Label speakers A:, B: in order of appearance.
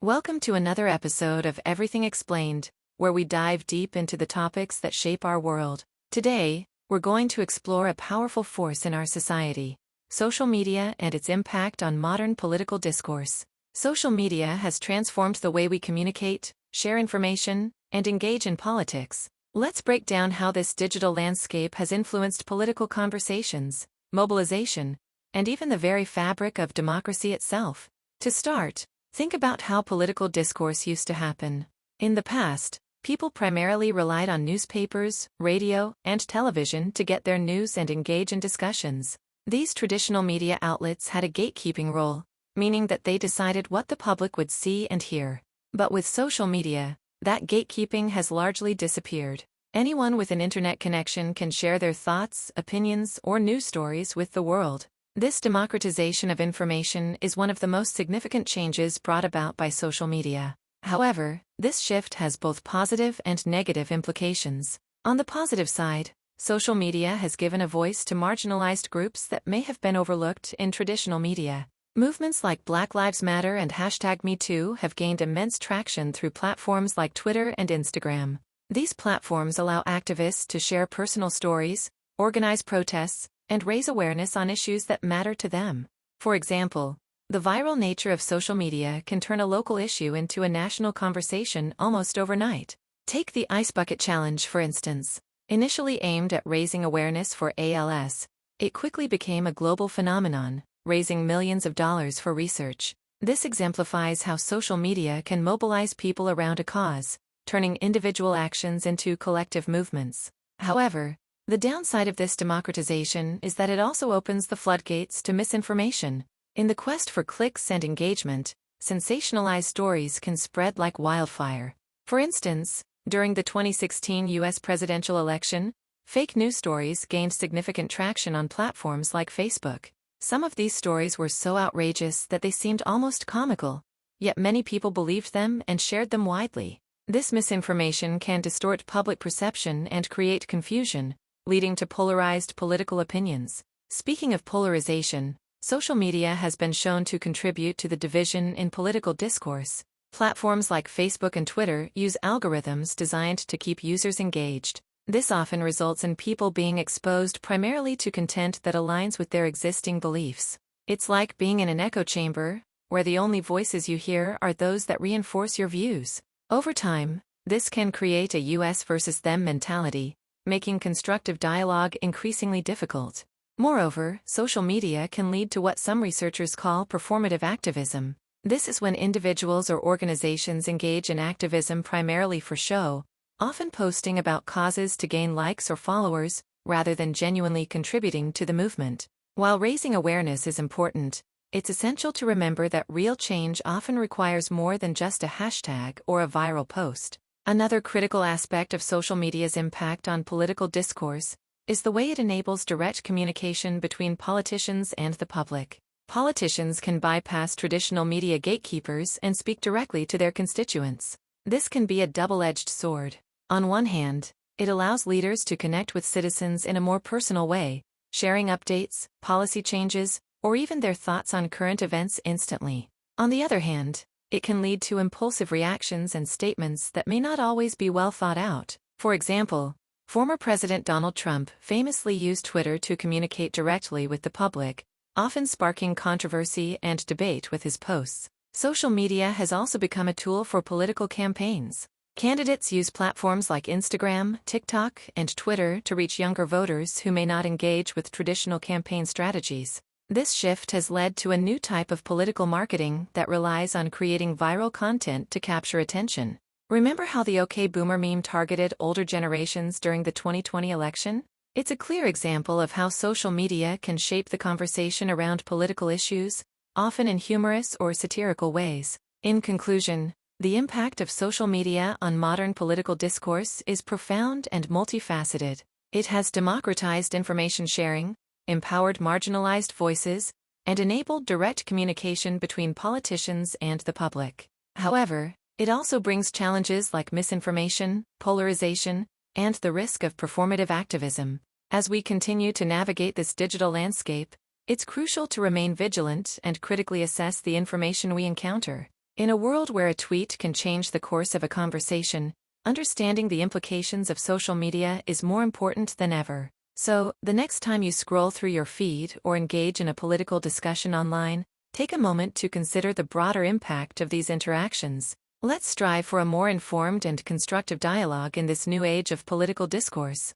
A: Welcome to another episode of Everything Explained, where we dive deep into the topics that shape our world. Today, we're going to explore a powerful force in our society: social media and its impact on modern political discourse. Social media has transformed the way we communicate, share information, and engage in politics. Let's break down how this digital landscape has influenced political conversations, mobilization, and even the very fabric of democracy itself. To start, think about how political discourse used to happen. In the past, people primarily relied on newspapers, radio, and television to get their news and engage in discussions. These traditional media outlets had a gatekeeping role, meaning that they decided what the public would see and hear. But with social media, that gatekeeping has largely disappeared. Anyone with an internet connection can share their thoughts, opinions, or news stories with the world. This democratization of information is one of the most significant changes brought about by social media. However, this shift has both positive and negative implications. On the positive side, social media has given a voice to marginalized groups that may have been overlooked in traditional media. Movements like Black Lives Matter and #MeToo have gained immense traction through platforms like Twitter and Instagram. These platforms allow activists to share personal stories, organize protests, and raise awareness on issues that matter to them. For example, the viral nature of social media can turn a local issue into a national conversation almost overnight. Take the Ice Bucket Challenge, for instance. Initially aimed at raising awareness for ALS, it quickly became a global phenomenon, raising millions of dollars for research. This exemplifies how social media can mobilize people around a cause, turning individual actions into collective movements. However, the downside of this democratization is that it also opens the floodgates to misinformation. In the quest for clicks and engagement, sensationalized stories can spread like wildfire. For instance, during the 2016 U.S. presidential election, fake news stories gained significant traction on platforms like Facebook. Some of these stories were so outrageous that they seemed almost comical, yet many people believed them and shared them widely. This misinformation can distort public perception and create confusion, leading to polarized political opinions. Speaking of polarization, social media has been shown to contribute to the division in political discourse. Platforms like Facebook and Twitter use algorithms designed to keep users engaged. This often results in people being exposed primarily to content that aligns with their existing beliefs. It's like being in an echo chamber, where the only voices you hear are those that reinforce your views. Over time, this can create a us versus them mentality, making constructive dialogue increasingly difficult. Moreover, social media can lead to what some researchers call performative activism. This is when individuals or organizations engage in activism primarily for show, often posting about causes to gain likes or followers, rather than genuinely contributing to the movement. While raising awareness is important, it's essential to remember that real change often requires more than just a hashtag or a viral post. Another critical aspect of social media's impact on political discourse is the way it enables direct communication between politicians and the public. Politicians can bypass traditional media gatekeepers and speak directly to their constituents. This can be a double-edged sword. On one hand, it allows leaders to connect with citizens in a more personal way, sharing updates, policy changes, or even their thoughts on current events instantly. On the other hand, it can lead to impulsive reactions and statements that may not always be well thought out. For example, former President Donald Trump famously used Twitter to communicate directly with the public, often sparking controversy and debate with his posts. Social media has also become a tool for political campaigns. Candidates use platforms like Instagram, TikTok, and Twitter to reach younger voters who may not engage with traditional campaign strategies. This shift has led to a new type of political marketing that relies on creating viral content to capture attention. Remember how the OK Boomer meme targeted older generations during the 2020 election? It's a clear example of how social media can shape the conversation around political issues, often in humorous or satirical ways. In conclusion, the impact of social media on modern political discourse is profound and multifaceted. It has democratized information sharing, empowered marginalized voices, and enabled direct communication between politicians and the public. However, it also brings challenges like misinformation, polarization, and the risk of performative activism. As we continue to navigate this digital landscape, it's crucial to remain vigilant and critically assess the information we encounter. In a world where a tweet can change the course of a conversation, understanding the implications of social media is more important than ever. So, the next time you scroll through your feed or engage in a political discussion online, take a moment to consider the broader impact of these interactions. Let's strive for a more informed and constructive dialogue in this new age of political discourse.